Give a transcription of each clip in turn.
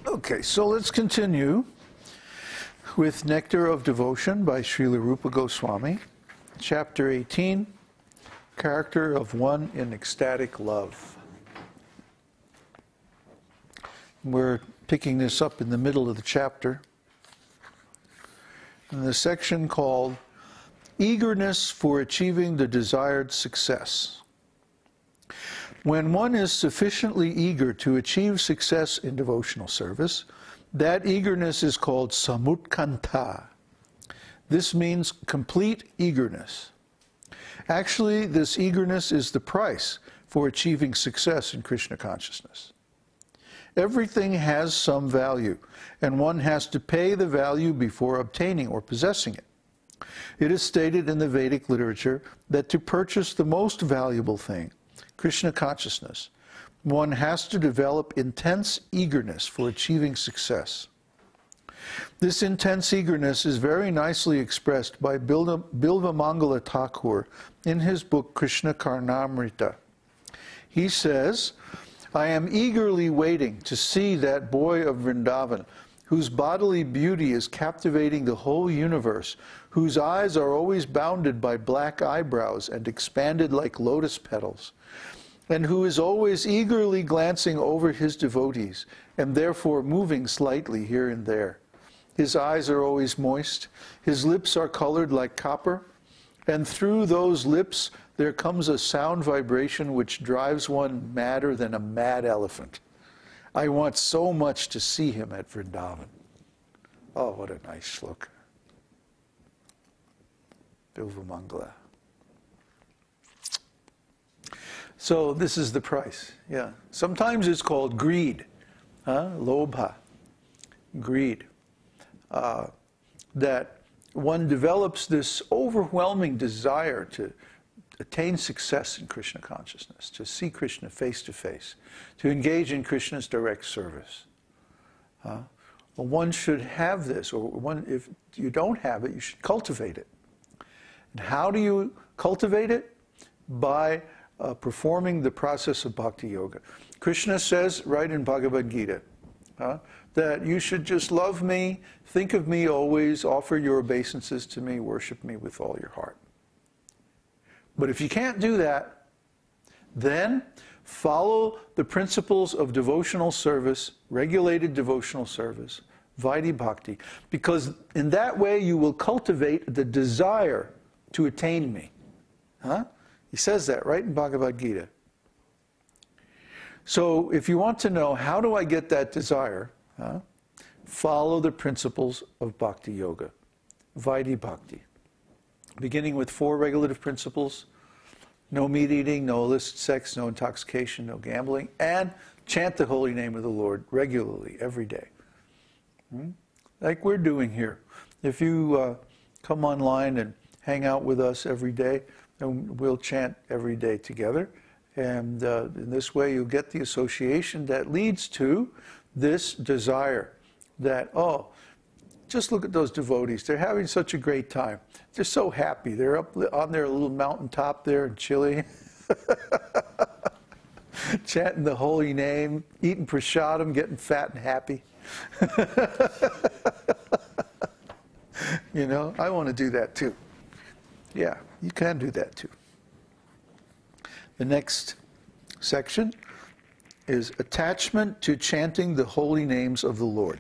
Okay, so let's continue with Nectar of Devotion by Srila Rupa Goswami, Chapter 18, Character of One in Ecstatic Love. We're picking this up in the middle of the chapter, in the section called Eagerness for Achieving the Desired Success. When one is sufficiently eager to achieve success in devotional service, that eagerness is called samutkanta. This means complete eagerness. Actually, this eagerness is the price for achieving success in Krishna consciousness. Everything has some value, and one has to pay the value before obtaining or possessing it. It is stated in the Vedic literature that to purchase the most valuable thing, Krishna consciousness, one has to develop intense eagerness for achieving success. This intense eagerness is very nicely expressed by Bilvamangala Thakur in his book Caitanya-caritāmṛta. He says, I am eagerly waiting to see that boy of Vrindavan, whose bodily beauty is captivating the whole universe, whose eyes are always bounded by black eyebrows and expanded like lotus petals, and who is always eagerly glancing over his devotees, and therefore moving slightly here and there. His eyes are always moist, his lips are colored like copper, and through those lips there comes a sound vibration which drives one madder than a mad elephant. I want so much to see him at Vrindavan. Oh, what a nice shloka. Bilvamangala. So this is the price, yeah. Sometimes it's called greed, lobha, greed. That one develops this overwhelming desire to attain success in Krishna consciousness, to see Krishna face to face, to engage in Krishna's direct service. Well, one should have this, or if you don't have it, you should cultivate it. And how do you cultivate it? By performing the process of bhakti yoga. Krishna says right in Bhagavad-gītā that you should just love me, think of me always, offer your obeisances to me, worship me with all your heart. But if you can't do that, then follow the principles of devotional service, regulated devotional service, Vaidhi Bhakti, because in that way you will cultivate the desire to attain me. He says that right in Bhagavad-gītā. So if you want to know how do I get that desire, follow the principles of bhakti yoga, Vaidhi Bhakti. Beginning with 4 regulative principles: no meat eating, no illicit sex, no intoxication, no gambling, and chant the holy name of the Lord regularly, every day. Like we're doing here. If you come online and hang out with us every day, and we'll chant every day together. And in this way, you'll get the association that leads to this desire that, oh, just look at those devotees. They're having such a great time. They're so happy. They're up on their little mountaintop there in Chile, chanting the holy name, eating prasadam, getting fat and happy. You know, I want to do that too. Yeah, you can do that too. The next section is attachment to chanting the holy names of the Lord.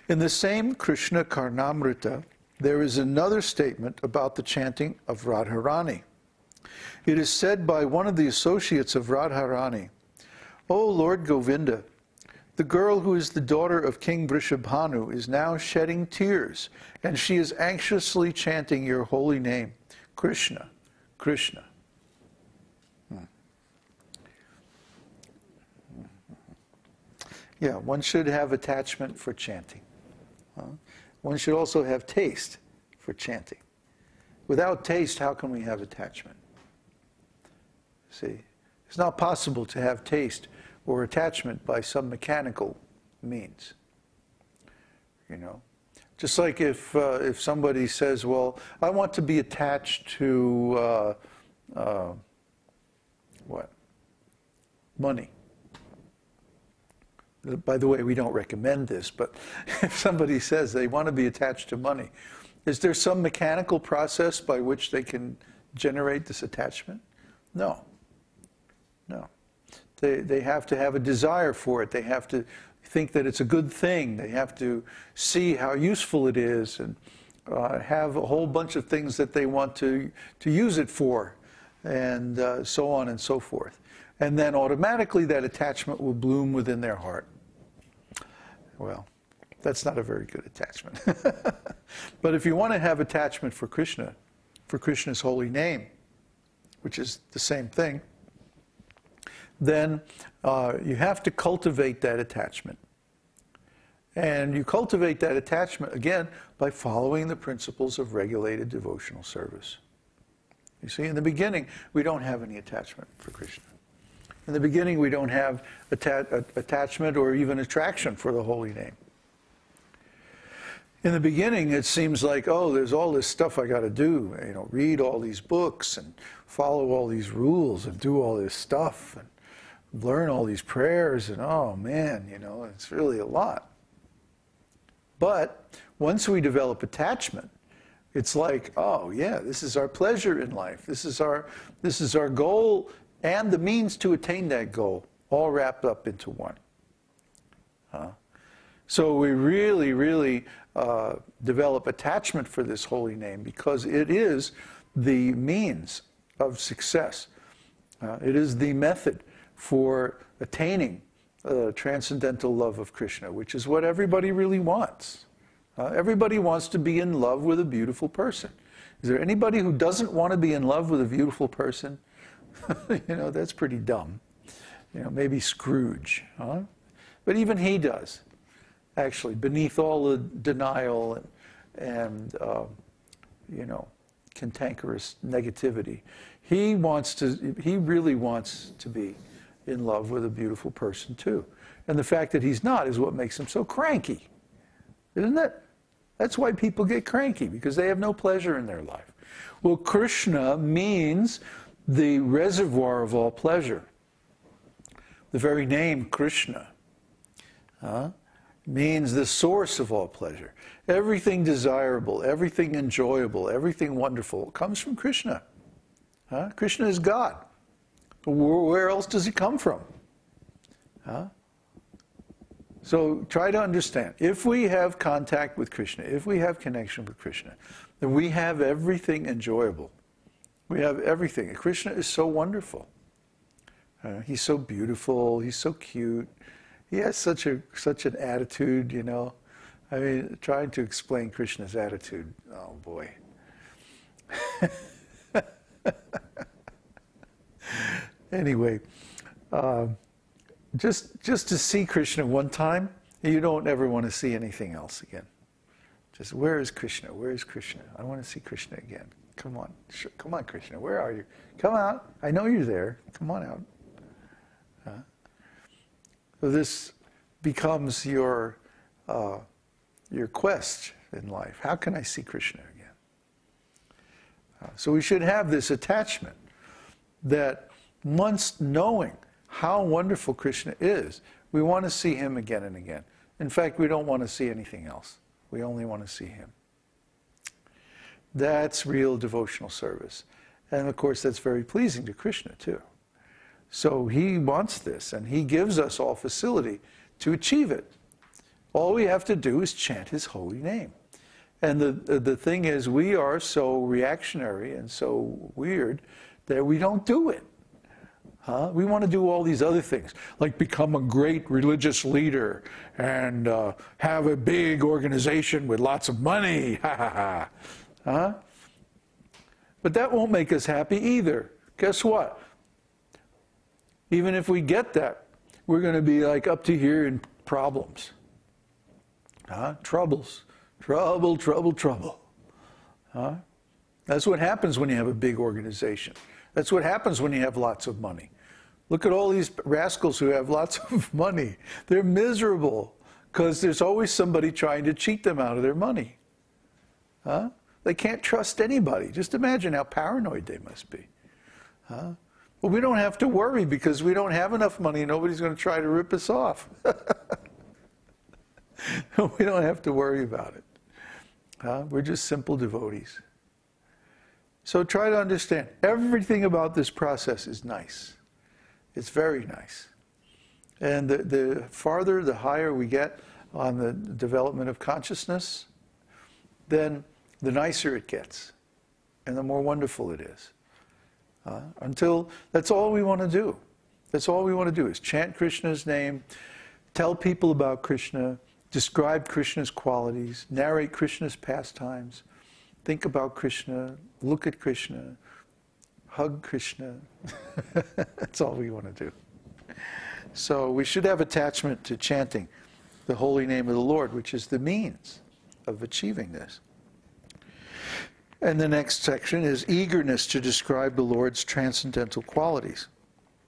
In the same Caitanya-caritāmṛta, there is another statement about the chanting of Radharani. It is said by one of the associates of Radharani, "O Lord Govinda, the girl who is the daughter of King Vrishabhanu is now shedding tears, and she is anxiously chanting your holy name, Krishna, Krishna." Yeah, one should have attachment for chanting. One should also have taste for chanting. Without taste, how can we have attachment? See, it's not possible to have taste or attachment by some mechanical means. You know, just like if somebody says, "Well, I want to be attached to what? Money." by the way, we don't recommend this, but if somebody says they want to be attached to money, is there some mechanical process by which they can generate this attachment? No. No. They have to have a desire for it. They have to think that it's a good thing. They have to see how useful it is and have a whole bunch of things that they want to use it for, and so on and so forth. And then automatically that attachment will bloom within their heart. Well, that's not a very good attachment. But if you want to have attachment for Krishna, for Krishna's holy name, which is the same thing, then you have to cultivate that attachment. And you cultivate that attachment, again, by following the principles of regulated devotional service. You see, in the beginning, we don't have any attachment for Krishna. In the beginning, we don't have attachment or even attraction for the holy name. In the beginning, it seems like, oh, there's all this stuff I got to do. You know, read all these books and follow all these rules and do all this stuff and learn all these prayers, and oh man, you know, it's really a lot. But once we develop attachment, it's like, oh yeah, this is our pleasure in life. This is our goal and the means to attain that goal, all wrapped up into one. So we really, really develop attachment for this holy name because it is the means of success. It is the method for attaining transcendental love of Krishna, which is what everybody really wants. Everybody wants to be in love with a beautiful person. Is there anybody who doesn't want to be in love with a beautiful person? You know, that's pretty dumb. You know, maybe Scrooge, huh? But even he does, actually, beneath all the denial and you know, cantankerous negativity. He really wants to be in love with a beautiful person too. And the fact that he's not is what makes him so cranky. Isn't it? That's why people get cranky, because they have no pleasure in their life. Well, Krishna means the reservoir of all pleasure. The very name Krishna means the source of all pleasure. Everything desirable, everything enjoyable, everything wonderful comes from Krishna. Krishna is God. Where else does he come from? So try to understand. If we have contact with Krishna, if we have connection with Krishna, then we have everything enjoyable. We have everything. Krishna is so wonderful. He's so beautiful. He's so cute. He has such an attitude, you know. I mean, trying to explain Krishna's attitude, oh boy. Anyway, just to see Krishna one time, you don't ever want to see anything else again. Just, where is Krishna? Where is Krishna? I want to see Krishna again. Come on. Come on, Krishna. Where are you? Come out. I know you're there. Come on out. So this becomes your quest in life. How can I see Krishna again? So we should have this attachment that once knowing how wonderful Krishna is, we want to see him again and again. In fact, we don't want to see anything else. We only want to see him. That's real devotional service. And of course, that's very pleasing to Krishna too. So he wants this, and he gives us all facility to achieve it. All we have to do is chant his holy name. And the thing is, we are so reactionary and so weird that we don't do it. We want to do all these other things, like become a great religious leader and have a big organization with lots of money. But that won't make us happy either. Guess what? Even if we get that, we're going to be like up to here in problems. Troubles. Trouble, trouble, trouble. That's what happens when you have a big organization. That's what happens when you have lots of money. Look at all these rascals who have lots of money. They're miserable because there's always somebody trying to cheat them out of their money. They can't trust anybody. Just imagine how paranoid they must be. Well, we don't have to worry because we don't have enough money. Nobody's going to try to rip us off. We don't have to worry about it. We're just simple devotees. So try to understand, everything about this process is nice. It's very nice. And the farther, the higher we get on the development of consciousness, then the nicer it gets, and the more wonderful it is. Until, that's all we want to do. That's all we want to do is chant Krishna's name, tell people about Krishna, describe Krishna's qualities, narrate Krishna's pastimes, think about Krishna, look at Krishna, hug Krishna. That's all we want to do. So we should have attachment to chanting the holy name of the Lord, which is the means of achieving this. And the next section is eagerness to describe the Lord's transcendental qualities.